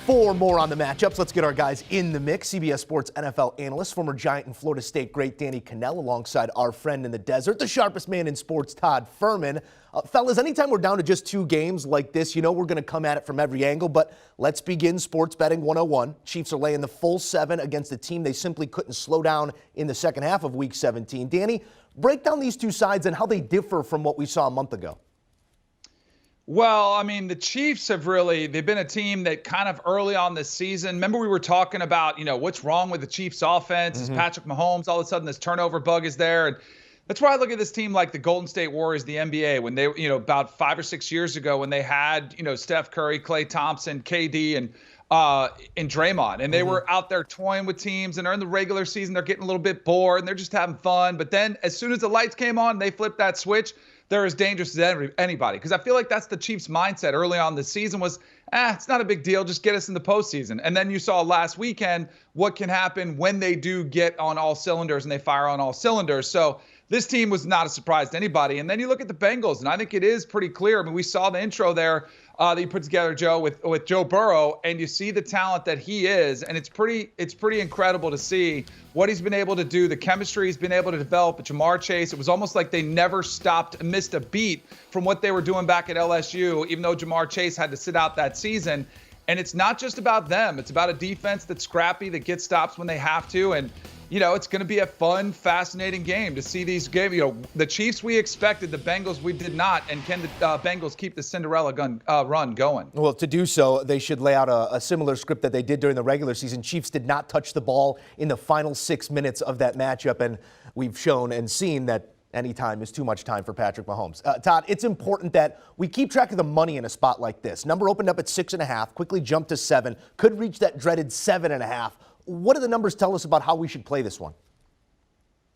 For more on the matchups, let's get our guys in the mix. CBS Sports NFL analyst, former Giant and Florida State great Danny Kanell, alongside our friend in the desert, the sharpest man in sports, Todd Fuhrman. Fellas, anytime we're down to just 2 games like this, you know we're going to come at it from every angle, but let's begin Sports Betting 101. Chiefs are laying the full 7 against a team they simply couldn't slow down in the second half of Week 17. Danny, break down these two sides and how they differ from what we saw a month ago. Well, I mean, the Chiefs they've been a team that kind of early on this season, remember we were talking about, what's wrong with the Chiefs offense? Is Patrick Mahomes, all of a sudden this turnover bug is there. And that's why I look at this team like the Golden State Warriors, the NBA, when they, about 5 or 6 years ago when they had, Steph Curry, Klay Thompson, KD, and Draymond. And they were out there toying with teams, and they're in the regular season, they're getting a little bit bored and they're just having fun. But then as soon as the lights came on, they flipped that switch. They're as dangerous as anybody. Because I feel like that's the Chiefs' mindset early on this season was, it's not a big deal. Just get us in the postseason. And then you saw last weekend what can happen when they do get on all cylinders and they fire on all cylinders. So this team was not a surprise to anybody. And then you look at the Bengals, and I think it is pretty clear. I mean, we saw the intro there that you put together, Joe, with Joe Burrow, and you see the talent that he is, and it's pretty incredible to see what he's been able to do, the chemistry he's been able to develop with Jamar Chase. It was almost like they never missed a beat from what they were doing back at LSU, even though Jamar Chase had to sit out that season. And it's not just about them. It's about a defense that's scrappy, that gets stops when they have to, and it's going to be a fun, fascinating game to see these games. The Chiefs we expected, the Bengals we did not. And can the Bengals keep the Cinderella run going? Well, to do so, they should lay out a similar script that they did during the regular season. Chiefs did not touch the ball in the final 6 minutes of that matchup, and we've shown and seen that any time is too much time for Patrick Mahomes. Todd, it's important that we keep track of the money in a spot like this. Number opened up at 6.5, quickly jumped to 7, could reach that dreaded 7.5. What do the numbers tell us about how we should play this one?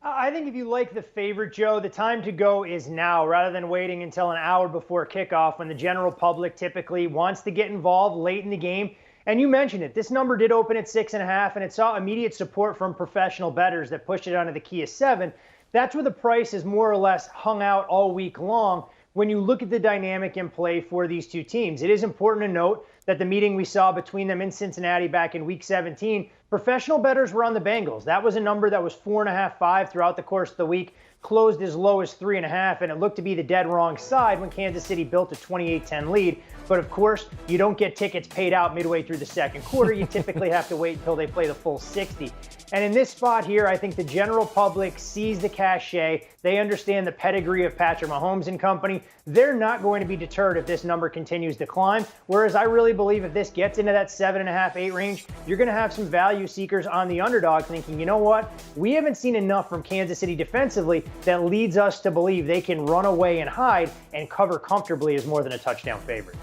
I think if you like the favorite, Joe, the time to go is now rather than waiting until an hour before kickoff when the general public typically wants to get involved late in the game. And you mentioned it. This number did open at 6.5, and it saw immediate support from professional bettors that pushed it onto the key of 7. That's where the price is more or less hung out all week long when you look at the dynamic in play for these two teams. It is important to note that the meeting we saw between them in Cincinnati back in Week 17, professional bettors were on the Bengals. That was a number that was 4.5, 5 throughout the course of the week, closed as low as 3.5, and it looked to be the dead wrong side when Kansas City built a 28-10 lead. But of course, you don't get tickets paid out midway through the second quarter. You typically have to wait until they play the full 60. And in this spot here, I think the general public sees the cachet. They understand the pedigree of Patrick Mahomes and company. They're not going to be deterred if this number continues to climb. Whereas I really believe if this gets into that 7.5, 8 range, you're going to have some value seekers on the underdog thinking, you know what? We haven't seen enough from Kansas City defensively that leads us to believe they can run away and hide and cover comfortably as more than a touchdown favorite.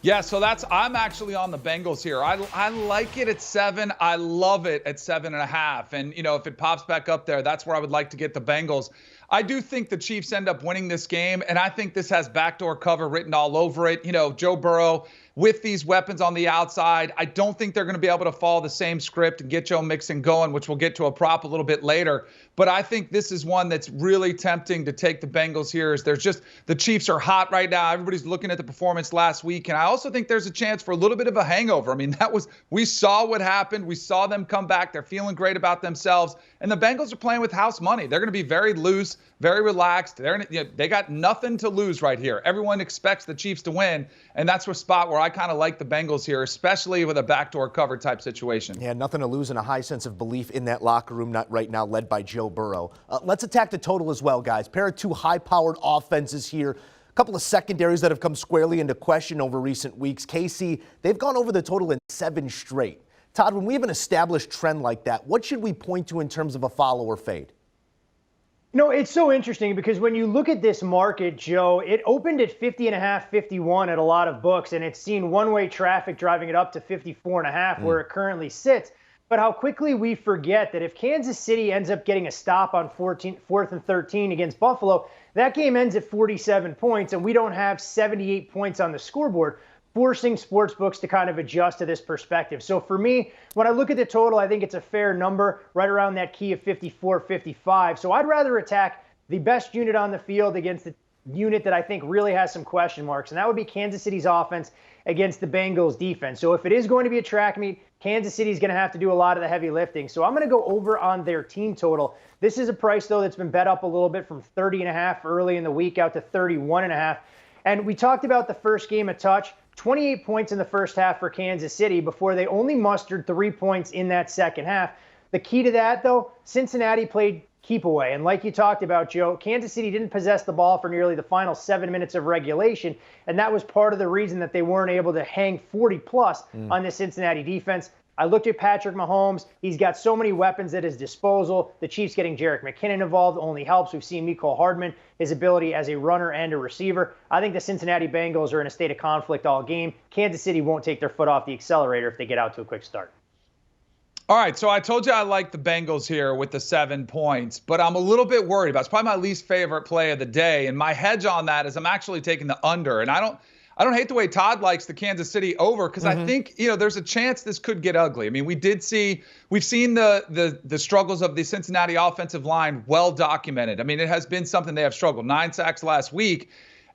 Yeah, so I'm actually on the Bengals here. I like it at 7. I love it at 7.5. And, if it pops back up there, that's where I would like to get the Bengals. I do think the Chiefs end up winning this game, and I think this has backdoor cover written all over it. Joe Burrow with these weapons on the outside, I don't think they're going to be able to follow the same script and get Joe Mixon going, which we'll get to a prop a little bit later. But I think this is one that's really tempting to take the Bengals here. The Chiefs are hot right now. Everybody's looking at the performance last week. And I also think there's a chance for a little bit of a hangover. I mean, we saw what happened. We saw them come back. They're feeling great about themselves. And the Bengals are playing with house money. They're going to be very loose, very relaxed. They got nothing to lose right here. Everyone expects the Chiefs to win. And that's a spot where I kind of like the Bengals here, especially with a backdoor cover type situation. Yeah, nothing to lose and a high sense of belief in that locker room, not right now led by Joe Burrow. Let's attack the total as well, guys. Pair of 2 high-powered offenses here. A couple of secondaries that have come squarely into question over recent weeks. KC, they've gone over the total in 7 straight. Todd, when we have an established trend like that, what should we point to in terms of a follow or fade? It's so interesting because when you look at this market, Joe, it opened at 50.5, 51 at a lot of books, and it's seen one-way traffic driving it up to 54.5 where it currently sits. But how quickly we forget that if Kansas City ends up getting a stop on 4th and 13 against Buffalo, that game ends at 47 points, and we don't have 78 points on the scoreboard, forcing sportsbooks to kind of adjust to this perspective. So for me, when I look at the total, I think it's a fair number right around that key of 54, 55. So I'd rather attack the best unit on the field against unit that I think really has some question marks, and that would be Kansas City's offense against the Bengals defense. So if it is going to be a track meet, Kansas City is going to have to do a lot of the heavy lifting. So I'm going to go over on their team total. This is a price, though, that's been bet up a little bit from 30.5 early in the week out to 31.5. And we talked about the first game a touch. 28 points in the first half for Kansas City before they only mustered 3 points in that second half. The key to that, though, Cincinnati played keep away. And like you talked about, Joe, Kansas City didn't possess the ball for nearly the final 7 minutes of regulation. And that was part of the reason that they weren't able to hang 40-plus on the Cincinnati defense. I looked at Patrick Mahomes. He's got so many weapons at his disposal. The Chiefs getting Jerick McKinnon involved only helps. We've seen Mecole Hardman, his ability as a runner and a receiver. I think the Cincinnati Bengals are in a state of conflict all game. Kansas City won't take their foot off the accelerator if they get out to a quick start. All right, so I told you I like the Bengals here with the 7 points, but I'm a little bit worried about it. It's probably my least favorite play of the day, and my hedge on that is I'm actually taking the under. And I don't hate the way Todd likes the Kansas City over because I think, there's a chance this could get ugly. I mean, we've seen the struggles of the Cincinnati offensive line well documented. I mean, it has been something they have struggled. 9 sacks last week.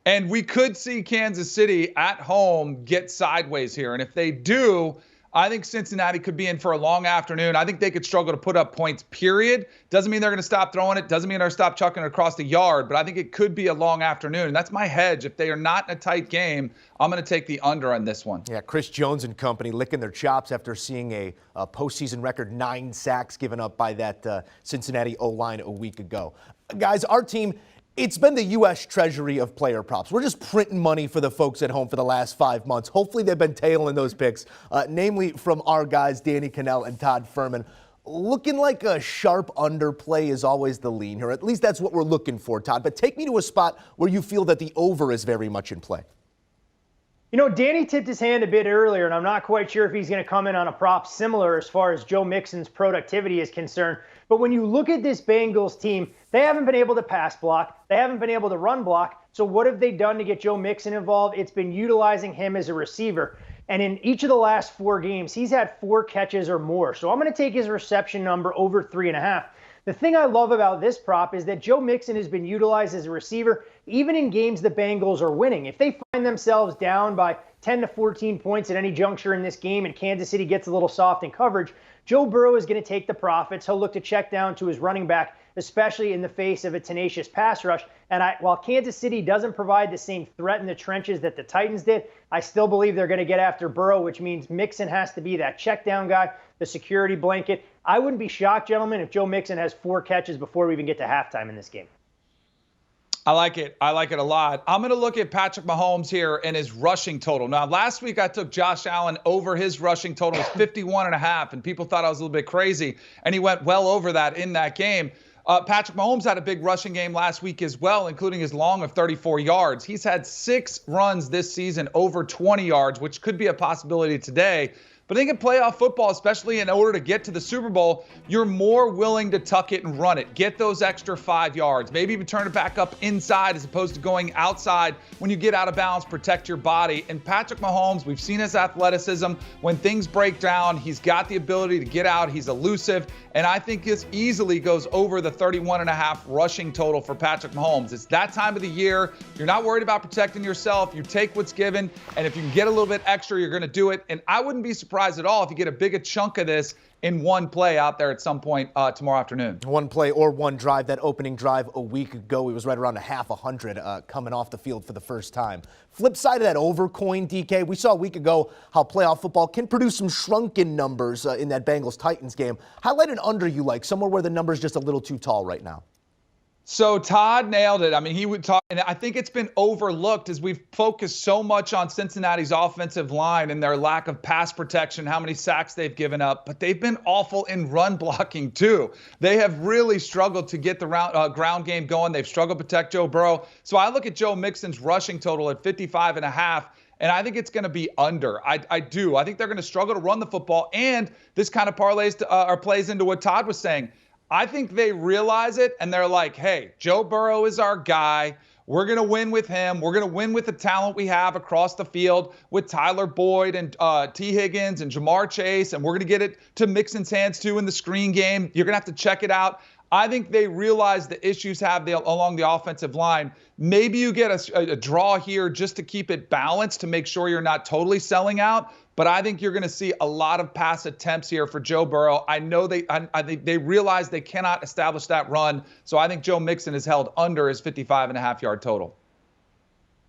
And we could see Kansas City at home get sideways here. And if they do, I think Cincinnati could be in for a long afternoon. I think they could struggle to put up points, period. Doesn't mean they're going to stop throwing it. Doesn't mean they're going to stop chucking it across the yard. But I think it could be a long afternoon. And that's my hedge. If they are not in a tight game, I'm going to take the under on this one. Yeah, Chris Jones and company licking their chops after seeing a postseason record 9 sacks given up by that Cincinnati O-line a week ago. Guys, our team, it's been the U.S. Treasury of player props. We're just printing money for the folks at home for the last 5 months. Hopefully they've been tailing those picks, namely from our guys, Danny Kanell and Todd Fuhrman. Looking like a sharp underplay is always the lean here. At least that's what we're looking for, Todd. But take me to a spot where you feel that the over is very much in play. Danny tipped his hand a bit earlier, and I'm not quite sure if he's going to come in on a prop similar as far as Joe Mixon's productivity is concerned. But when you look at this Bengals team, they haven't been able to pass block. They haven't been able to run block. So what have they done to get Joe Mixon involved? It's been utilizing him as a receiver. And in each of the last 4 games, he's had 4 catches or more. So I'm going to take his reception number over 3.5. The thing I love about this prop is that Joe Mixon has been utilized as a receiver even in games the Bengals are winning. If they find themselves down by 10 to 14 points at any juncture in this game and Kansas City gets a little soft in coverage, Joe Burrow is going to take the profits. He'll look to check down to his running back, especially in the face of a tenacious pass rush. And while Kansas City doesn't provide the same threat in the trenches that the Titans did, I still believe they're going to get after Burrow, which means Mixon has to be that check down guy, the security blanket. I wouldn't be shocked, gentlemen, if Joe Mixon has 4 catches before we even get to halftime in this game. I like it. I like it a lot. I'm going to look at Patrick Mahomes here and his rushing total. Now, last week I took Josh Allen over his rushing total was 51.5, and people thought I was a little bit crazy, and he went well over that in that game. Patrick Mahomes had a big rushing game last week as well, including his long of 34 yards. He's had 6 runs this season over 20 yards, which could be a possibility today. But I think in playoff football, especially in order to get to the Super Bowl, you're more willing to tuck it and run it. Get those extra 5 yards. Maybe even turn it back up inside as opposed to going outside when you get out of bounds, protect your body. And Patrick Mahomes, we've seen his athleticism. When things break down, he's got the ability to get out. He's elusive. And I think this easily goes over the 31.5 rushing total for Patrick Mahomes. It's that time of the year. You're not worried about protecting yourself. You take what's given. And if you can get a little bit extra, you're going to do it. And I wouldn't be surprised at all if you get a big chunk of this in one play out there at some point tomorrow afternoon. One play or one drive. That opening drive a week ago, he was right around a half 100 coming off the field for the first time. Flip side of that over coin, DK, we saw a week ago how playoff football can produce some shrunken numbers in that Bengals-Titans game. Highlight an under you like, somewhere where the number's just a little too tall right now. So Todd nailed it. I mean, he would talk, and I think it's been overlooked as we've focused so much on Cincinnati's offensive line and their lack of pass protection, how many sacks they've given up, but they've been awful in run blocking too. They have really struggled to get the ground game going. They've struggled to protect Joe Burrow. So I look at Joe Mixon's rushing total at 55.5. And I think it's going to be under. I do. I think they're going to struggle to run the football. And this kind of parlays or plays into what Todd was saying. I think they realize it, and they're like, hey, Joe Burrow is our guy. We're going to win with him. We're going to win with the talent we have across the field with Tyler Boyd and T. Higgins and Jamar Chase, and we're going to get it to Mixon's hands, too, in the screen game. You're going to have to check it out. I think they realize the issues along the offensive line. Maybe you get a draw here just to keep it balanced to make sure you're not totally selling out. But I think you're going to see a lot of pass attempts here for Joe Burrow. I think they realize they cannot establish that run. So I think Joe Mixon is held under his 55.5-yard total.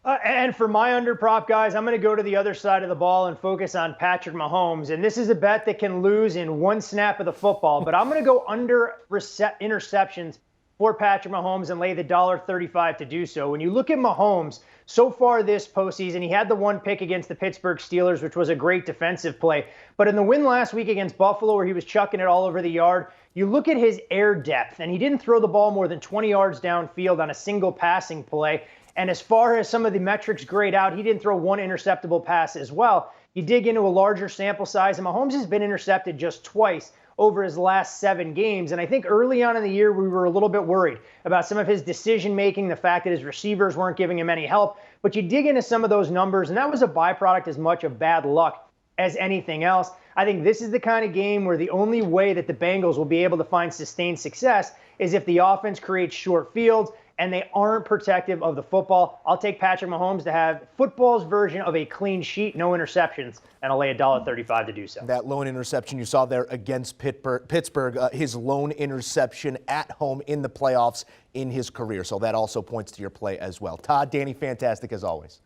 And for my under prop, guys, I'm going to go to the other side of the ball and focus on Patrick Mahomes. And this is a bet that can lose in one snap of the football. But I'm going to go under interceptions for Patrick Mahomes and lay the $1.35 to do so. When you look at Mahomes, so far this postseason, he had the one pick against the Pittsburgh Steelers, which was a great defensive play. But in the win last week against Buffalo, where he was chucking it all over the yard, you look at his air depth, and he didn't throw the ball more than 20 yards downfield on a single passing play. And as far as some of the metrics grayed out, he didn't throw one interceptable pass as well. You dig into a larger sample size, and Mahomes has been intercepted just twice over his last 7 games. And I think early on in the year, we were a little bit worried about some of his decision-making, the fact that his receivers weren't giving him any help. But you dig into some of those numbers, and that was a byproduct as much of bad luck as anything else. I think this is the kind of game where the only way that the Bengals will be able to find sustained success is if the offense creates short fields and they aren't protective of the football. I'll take Patrick Mahomes to have football's version of a clean sheet, no interceptions, and I'll lay $1.35 to do so. That lone interception you saw there against Pittsburgh, his lone interception at home in the playoffs in his career. So that also points to your play as well. Todd, Danny, fantastic as always.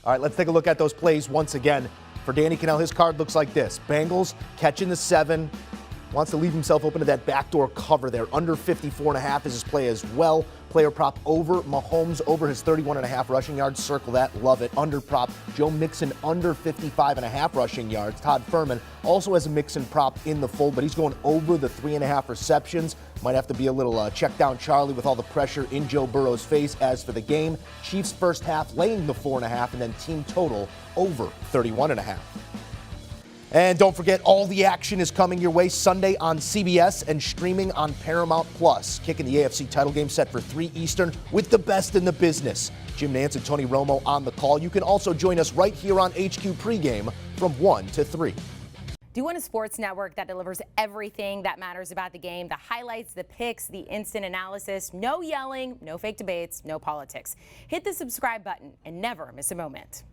All right, let's take a look at those plays once again. For Danny Kanell, his card looks like this. Bengals catching the 7. Wants to leave himself open to that backdoor cover there. Under 54.5 is his play as well. Player prop over Mahomes over his 31.5 rushing yards. Circle that. Love it. Under prop Joe Mixon under 55.5 rushing yards. Todd Fuhrman also has a Mixon prop in the fold, but he's going over the 3.5 receptions. Might have to be a little check down Charlie with all the pressure in Joe Burrow's face. As for the game, Chiefs first half laying the 4.5 and then team total over 31.5. And don't forget, all the action is coming your way Sunday on CBS and streaming on Paramount+. Kicking the AFC title game set for 3 Eastern with the best in the business. Jim Nantz and Tony Romo on the call. You can also join us right here on HQ pregame from 1 to 3. Do you want a sports network that delivers everything that matters about the game? The highlights, the picks, the instant analysis, no yelling, no fake debates, no politics. Hit the subscribe button and never miss a moment.